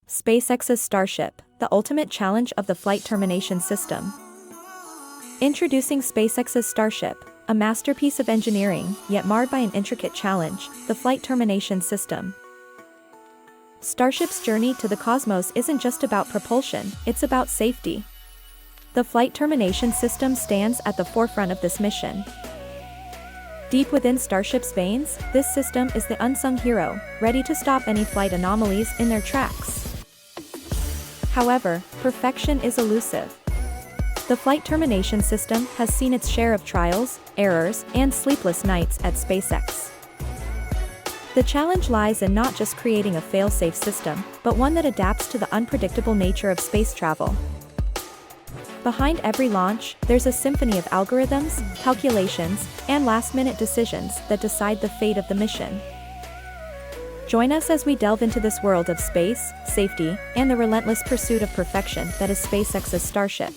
SpaceX's Starship, the ultimate challenge of the Flight Termination System. Introducing SpaceX's Starship, a masterpiece of engineering, yet marred by an intricate challenge, the Flight Termination System. Starship's journey to the cosmos isn't just about propulsion, it's about safety. The Flight Termination System stands at the forefront of this mission. Deep within Starship's veins, this system is the unsung hero, ready to stop any flight anomalies in their tracks. However, perfection is elusive. The Flight Termination System has seen its share of trials, errors, and sleepless nights at SpaceX. The challenge lies in not just creating a fail-safe system, but one that adapts to the unpredictable nature of space travel. Behind every launch, there's a symphony of algorithms, calculations, and last-minute decisions that decide the fate of the mission. Join us as we delve into this world of space, safety, and the relentless pursuit of perfection that is SpaceX's Starship.